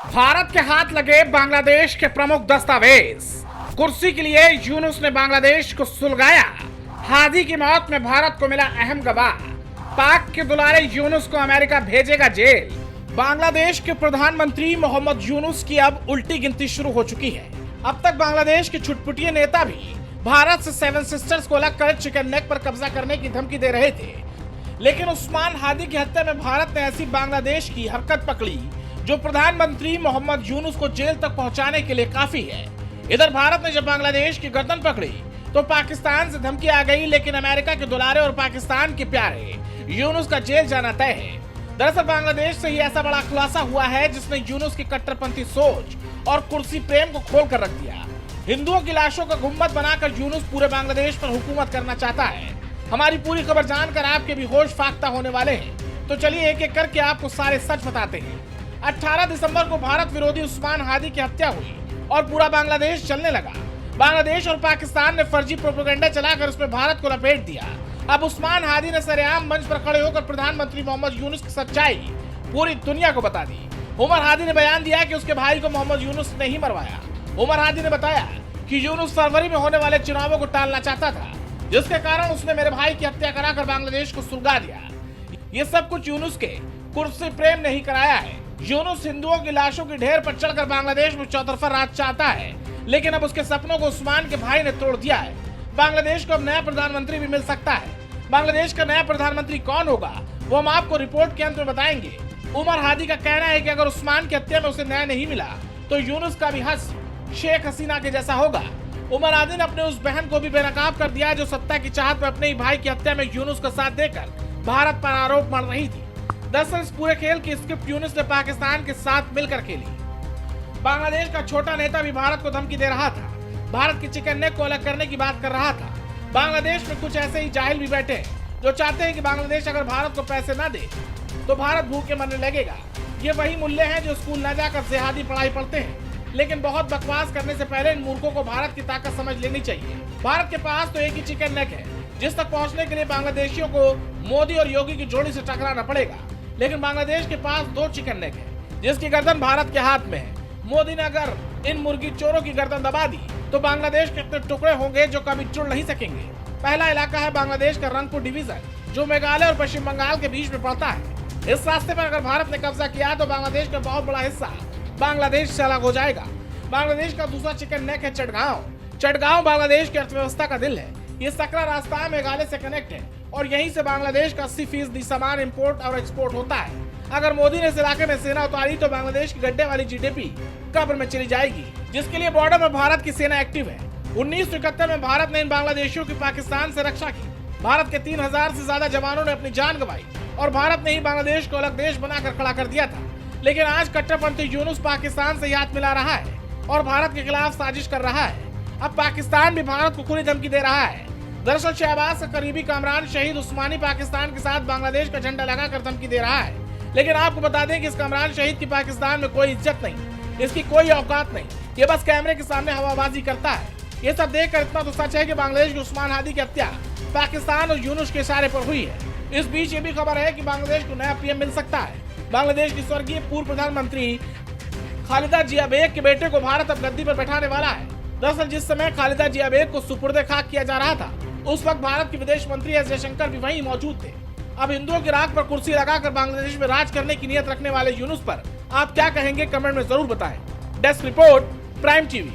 भारत के हाथ लगे बांग्लादेश के प्रमुख दस्तावेज। कुर्सी के लिए यूनुस ने बांग्लादेश को सुलगाया। हादी की मौत में भारत को मिला अहम गवाह। पाक के दुलारे यूनुस को अमेरिका भेजेगा जेल। बांग्लादेश के प्रधानमंत्री मोहम्मद यूनुस की अब उल्टी गिनती शुरू हो चुकी है। अब तक बांग्लादेश के छुटपुटिये नेता भी भारत से सेवन सिस्टर्स को अलग कर चिकन नेक पर कब्जा करने की धमकी दे रहे थे, लेकिन उस्मान हादी की हत्या में भारत ने ऐसी बांग्लादेश की हरकत पकड़ी जो प्रधानमंत्री मोहम्मद यूनुस को जेल तक पहुंचाने के लिए काफी है। इधर भारत ने जब बांग्लादेश की गर्दन पकड़ी तो पाकिस्तान से धमकी आ गई, लेकिन अमेरिका के दुलारे और पाकिस्तान के प्यारे यूनुस का जेल जाना तय है। दरअसल बांग्लादेश से ही ऐसा बड़ा खुलासा हुआ है जिसने यूनुस की कट्टरपंथी सोच और कुर्सी प्रेम को खोल कर रख दिया। हिंदुओं की लाशों का गुम्बद बनाकर यूनुस पूरे बांग्लादेश पर हुकूमत करना चाहता है। हमारी पूरी खबर जानकर आपके भी होश फाख्ता होने वाले हैं, तो चलिए एक एक करके आपको सारे सच बताते हैं। 18 दिसंबर को भारत विरोधी उस्मान हादी की हत्या हुई और पूरा बांग्लादेश चलने लगा। बांग्लादेश और पाकिस्तान ने फर्जी प्रोपेगेंडा चलाकर उसमें भारत को लपेट दिया। अब उस्मान हादी ने सरेआम मंच पर खड़े होकर प्रधानमंत्री मोहम्मद यूनुस की सच्चाई पूरी दुनिया को बता दी। उमर हादी ने बयान दिया कि उसके भाई को मोहम्मद यूनुस ने ही मरवाया। उमर हादी ने बताया कि यूनुस फरवरी में होने वाले चुनावों को टालना चाहता था, जिसके कारण उसने मेरे भाई की हत्या कराकर बांग्लादेश को सुलगा दिया। ये सब कुछ यूनुस के कुर्सी प्रेम ने ही कराया है। यूनुस हिंदुओं की लाशों की ढेर पर चढ़कर बांग्लादेश में चौतरफा राज चाहता है, लेकिन अब उसके सपनों को उस्मान के भाई ने तोड़ दिया है। बांग्लादेश को अब नया प्रधानमंत्री भी मिल सकता है। बांग्लादेश का नया प्रधानमंत्री कौन होगा वो हम आपको रिपोर्ट के अंत में बताएंगे। उमर हादी का कहना है कि अगर उस्मान की हत्या में उसे न्याय नहीं मिला तो यूनुस का भी हश्र शेख हसीना के जैसा होगा। उमर हादी ने अपने उस बहन को भी बेनकाब कर दिया जो सत्ता की चाहत में अपने ही भाई की हत्या में यूनुस का साथ देकर भारत पर आरोप मढ़ रही थी। दरअसल इस पूरे खेल की स्क्रिप्ट यूनुस ने पाकिस्तान के साथ मिलकर खेली। बांग्लादेश का छोटा नेता भी भारत को धमकी दे रहा था, भारत की चिकन नेक को अलग करने की बात कर रहा था। बांग्लादेश में कुछ ऐसे ही जाहिल भी बैठे हैं जो चाहते हैं कि बांग्लादेश अगर भारत को पैसे न दे तो भारत भूखे मरने लगेगा। ये वही मुल्ले हैं जो स्कूल न जाकर जिहादी पढ़ाई पढ़ते हैं, लेकिन बहुत बकवास करने से पहले इन मूर्खों को भारत की ताकत समझ लेनी चाहिए। भारत के पास तो एक ही चिकन नेक है जिस तक पहुंचने के लिए बांग्लादेशियों को मोदी और योगी की जोड़ी से टकराना पड़ेगा, लेकिन बांग्लादेश के पास 2 चिकन नेक है जिसकी गर्दन भारत के हाथ में है। मोदी ने अगर इन मुर्गी चोरों की गर्दन दबा दी तो बांग्लादेश के इतने टुकड़े होंगे जो कभी जुड़ नहीं सकेंगे। पहला इलाका है बांग्लादेश का रंगपुर डिवीजन, जो मेघालय और पश्चिम बंगाल के बीच में पड़ता है। इस रास्ते पर अगर भारत ने कब्जा किया तो बांग्लादेश का बहुत बड़ा हिस्सा बांग्लादेश से अलग हो जाएगा। बांग्लादेश का दूसरा चिकन नेक है चटगांव। चटगांव बांग्लादेश की अर्थव्यवस्था का दिल है। ये सकरा रास्ता मेघालय से कनेक्ट है और यहीं से बांग्लादेश का 80% सामान इंपोर्ट और एक्सपोर्ट होता है। अगर मोदी ने इस इलाके में सेना उतारी तो बांग्लादेश की गड्ढे वाली जीडीपी कब्र में चली जाएगी, जिसके लिए बॉर्डर में भारत की सेना एक्टिव है। 1971 में भारत ने इन बांग्लादेशियों की पाकिस्तान से रक्षा की। भारत के 3000 से ज्यादा जवानों ने अपनी जान गंवाई और भारत ने ही बांग्लादेश को अलग देश बनाकर खड़ा कर दिया था। लेकिन आज कट्टरपंथी यूनुस पाकिस्तान से हाथ मिला रहा है और भारत के खिलाफ साजिश कर रहा है। अब पाकिस्तान भी भारत को खुली धमकी दे रहा है। दरअसल शहबाज का करीबी कामरान शहीद उस्मानी पाकिस्तान के साथ बांग्लादेश का झंडा लगाकर धमकी दे रहा है, लेकिन आपको बता दें कि इस कामरान शहीद की पाकिस्तान में कोई इज्जत नहीं, इसकी कोई औकात नहीं। ये बस कैमरे के सामने हवाबाजी करता है। ये सब देखकर इतना तो सच है कि बांग्लादेश के उस्मान हादी की हत्या पाकिस्तान और यूनुस के इशारे पर हुई है। इस बीच ये भी खबर है कि बांग्लादेश को नया पीएम मिल सकता है। बांग्लादेश की स्वर्गीय पूर्व प्रधानमंत्री खालिदा जिया बेग के बेटे को भारत अब गद्दी पर बैठाने वाला है। दरअसल जिस समय खालिदा जिया बेग को सुपुर्दे खाक किया जा रहा था उस वक्त भारत के विदेश मंत्री एस जयशंकर भी वहीं मौजूद थे। अब हिंदुओं की राख पर कुर्सी लगाकर बांग्लादेश में राज करने की नियत रखने वाले यूनुस पर आप क्या कहेंगे, कमेंट में जरूर बताएं। Desk report, prime TV.